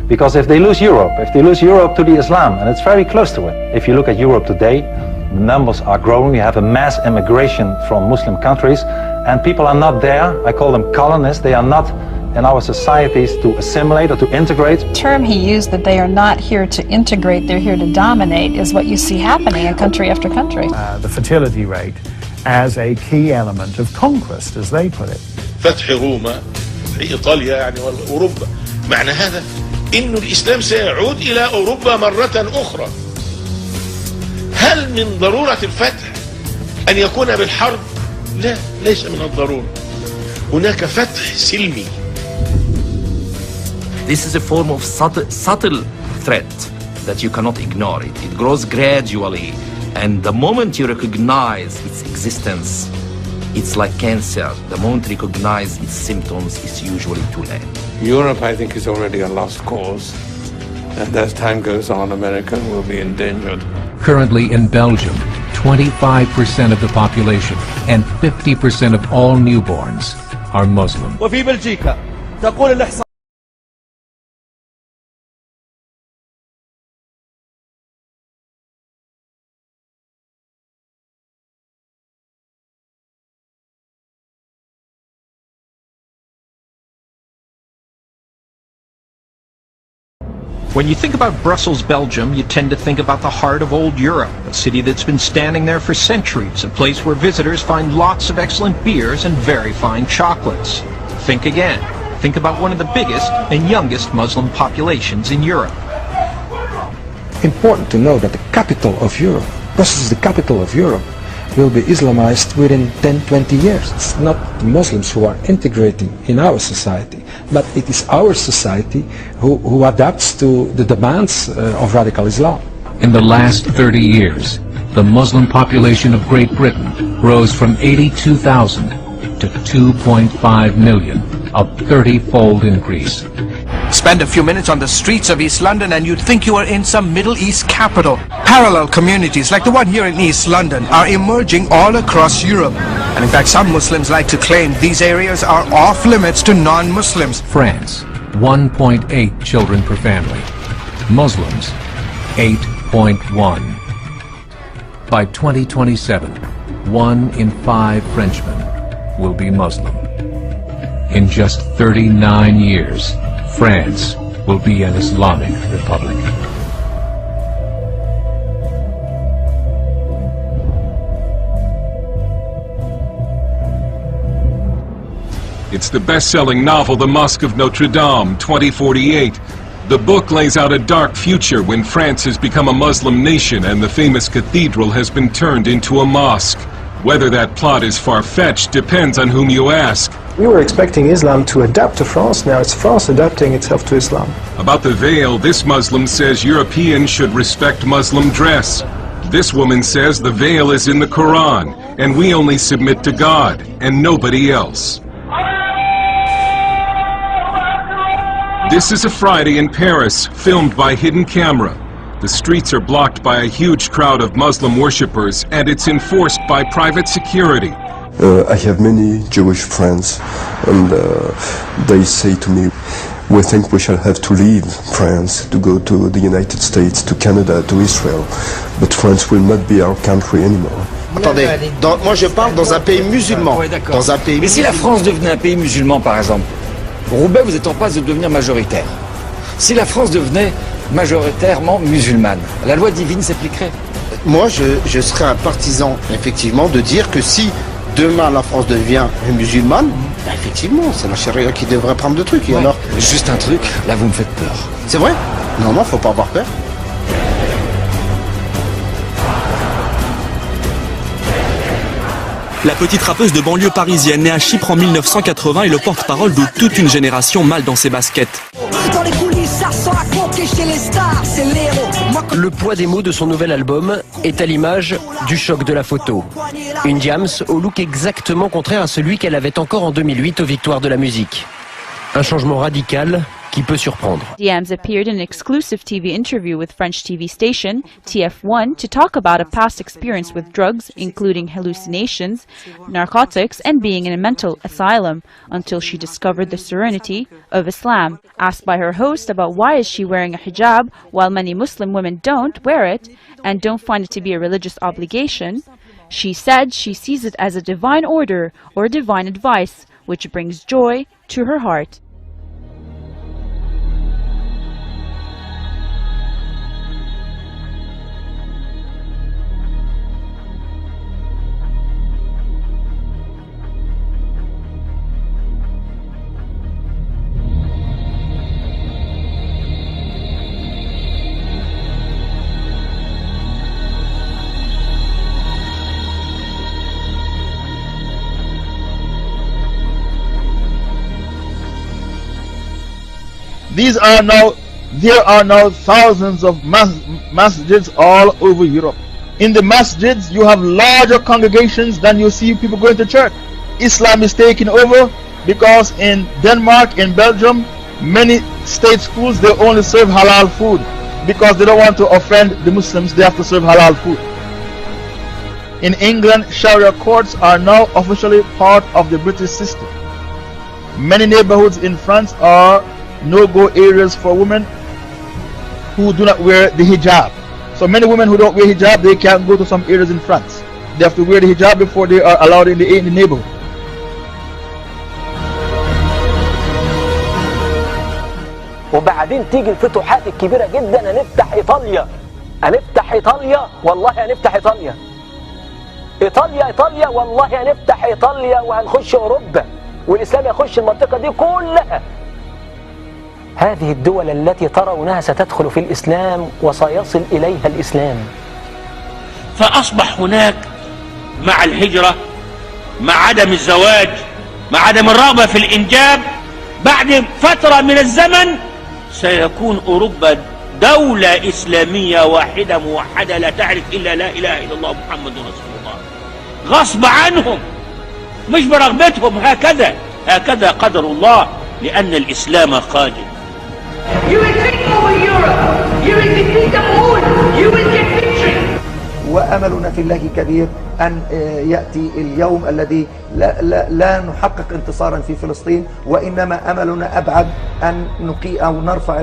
Because if they lose Europe to the Islam, and it's very close to it. If you look at Europe today, the numbers are growing. We have a mass immigration from Muslim countries, and people are not there. I call them colonists. They are not in our societies to assimilate or to integrate. The term he used, that they are not here to integrate, they're here to dominate, is what you see happening in country after country. The fertility rate as a key element of conquest, as they put it. فتح روما في إيطاليا يعني وأوروبا، معنى هذا إن الإسلام سيعود إلى أوروبا مرة أخرى. هل من ضرورة الفتح أن يكون بالحرب؟ لا، ليس من الضرورة. هناك فتح سلمي. This is a form of subtle threat that you cannot ignore. It grows gradually, and the moment you recognize its existence, it's like cancer. The moment you recognize its symptoms, it's usually too late. Europe, I think, is already a lost cause, and as time goes on, America will be endangered. Currently in Belgium, 25% of the population and 50% of all newborns are Muslim. وفي بلجيكا تقول الإحصاء. When you think about Brussels, Belgium, you tend to think about the heart of old Europe, a city that's been standing there for centuries, a place where visitors find lots of excellent beers and very fine chocolates. Think again. Think about one of the biggest and youngest Muslim populations in Europe. Important to know that the capital of Europe, Brussels, the capital of Europe, will be Islamized within 10-20 years. It's not the Muslims who are integrating in our society, but it is our society who adapts to the demands of radical Islam. In the last 30 years, the Muslim population of Great Britain rose from 82,000 to 2.5 million, a 30-fold increase. Spend a few minutes on the streets of East London and you'd think you are in some Middle East capital. Parallel communities like the one here in East London are emerging all across Europe. And in fact, some Muslims like to claim these areas are off limits to non-Muslims. France, 1.8 children per family. Muslims, 8.1. By 2027, 1 in 5 Frenchmen will be Muslim. In just 39 years, France will be an Islamic republic. It's the best-selling novel, The Mosque of Notre Dame, 2048. The book lays out a dark future when France has become a Muslim nation and the famous cathedral has been turned into a mosque. Whether that plot is far-fetched depends on whom you ask. We were expecting Islam to adapt to France, now it's France adapting itself to Islam. About the veil, this Muslim says Europeans should respect Muslim dress. This woman says the veil is in the Quran, and we only submit to God, and nobody else. This is a Friday in Paris, filmed by hidden camera. The streets are blocked by a huge crowd of Muslim worshippers, and it's enforced by private security. I have many Jewish friends, and they say to me, we think we shall have to leave France to go to the United States, to Canada, to Israel, but France will not be our country anymore. Attendez, moi je parle dans un pays musulman. Dans un pays Mais si la France devenait un pays musulman, par exemple, Roubaix, vous êtes en passe de devenir majoritaire. Si la France devenait majoritairement musulmane, la loi divine s'appliquerait. Moi, je serais un partisan, effectivement, de dire que si demain la France devient musulmane, ben effectivement, c'est la charia qui devrait prendre le truc. Et alors, juste un truc, là vous me faites peur. C'est vrai? Non, faut pas avoir peur. La petite rappeuse de banlieue parisienne, née à Chypre en 1980, est le porte-parole de toute une génération mal dans ses baskets. Dans les coulisses, ça sent à compter chez les stars, c'est l'héros. Le poids des mots de son nouvel album est à l'image du choc de la photo. Une Diams au look exactement contraire à celui qu'elle avait encore en 2008 aux Victoires de la musique. Un changement radical qui peut surprendre. Diams appeared in an exclusive TV interview with French TV station TF1 to talk about a past experience with drugs, including hallucinations, narcotics, and being in a mental asylum, until she discovered the serenity of Islam. Asked by her host about why is she wearing a hijab while many Muslim women don't wear it and don't find it to be a religious obligation, she said she sees it as a divine order or divine advice, which brings joy to her heart. There are now thousands of masjids all over Europe. In the masjids, you have larger congregations than you see people going to church. Islam is taking over because in Denmark, in Belgium, many state schools, they only serve halal food because they don't want to offend the Muslims. They have to serve halal food. In England, Sharia courts are now officially part of the British system. Many neighborhoods in France are no-go areas for women who do not wear the hijab. So many women who don't wear hijab, they can't go to some areas in France. They have to wear the hijab before they are allowed in the neighborhood. وبعدين تيجي الفتوحات الكبيرة جدا، هنفتح إيطاليا، هنفتح إيطاليا، والله هنفتح إيطاليا. إيطاليا والله هنفتح إيطاليا وهنخش أوروبا، والإسلام يخش المنطقة دي كلها. هذه الدول التي ترونها ستدخل في الإسلام وسيصل إليها الإسلام. فأصبح هناك مع الهجرة، مع عدم الزواج، مع عدم الرغبة في الإنجاب، بعد فترة من الزمن سيكون أوروبا دولة إسلامية واحدة موحدة لا تعرف إلا لا إله إلا الله محمد رسول الله، غصب عنهم مش برغبتهم. هكذا قدر الله، لأن الإسلام قادم. You will take over Europe. You will defeat them all. You will get victory. وأملنا في الله كبير أن يأتي اليوم الذي لا نحقق انتصارا في فلسطين، وإنما أملنا أبعد أن أو نرفع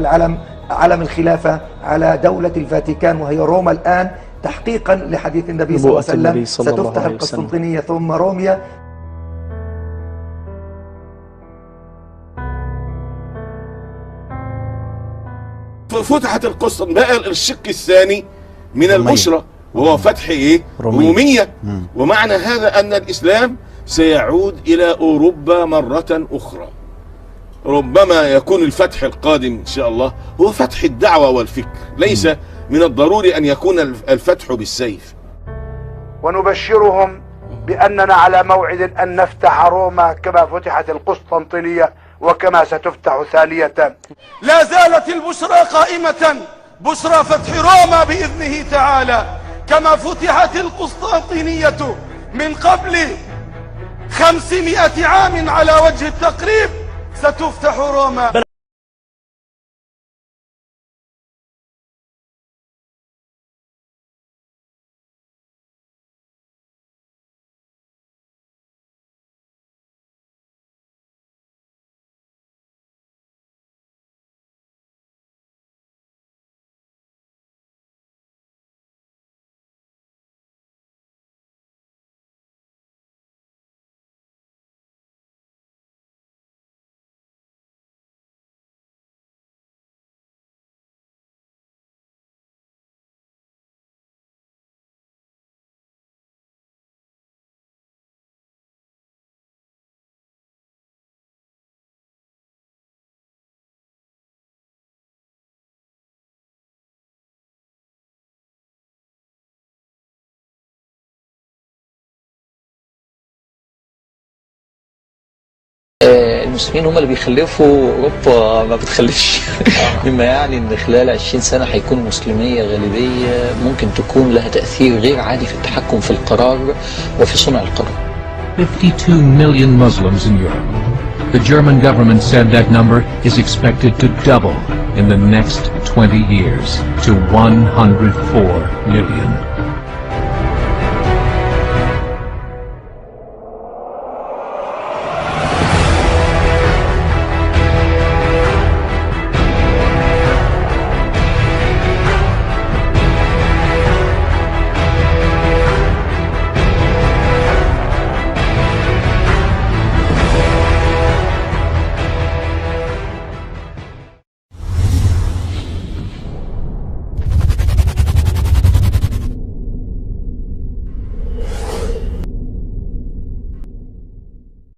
علم الخلافة على دولة الفاتيكان وهي روما الآن، تحقيقا لحديث النبي صلى الله عليه وسلم. ستفتح القسطنطينية ثم روميا. فتحت القسطنطينية، بقى الشق الثاني من البشرى وهو فتح رومية. ومعنى هذا أن الإسلام سيعود إلى أوروبا مرة أخرى. ربما يكون الفتح القادم إن شاء الله هو فتح الدعوة والفكر، ليس من الضروري أن يكون الفتح بالسيف. ونبشرهم بأننا على موعد أن نفتح روما كما فتحت القسطنطينية وكما ستفتح ثانية. لا زالت البشرى قائمة، بشرى فتح روما بإذنه تعالى، كما فتحت القسطنطينية من قبل 500 عام على وجه التقريب، ستفتح روما. المسلمين هم اللي بيخلفوا، اوروبا ما بتخلفش. مما يعني ان خلال 20 سنه هيكون مسلميه غالبيه ممكن تكون لها تاثير غير عادي في التحكم في القرار وفي صنع القرار. 52 million Muslims in Europe. The German government said that number is expected to double in the next 20 years to 104 million.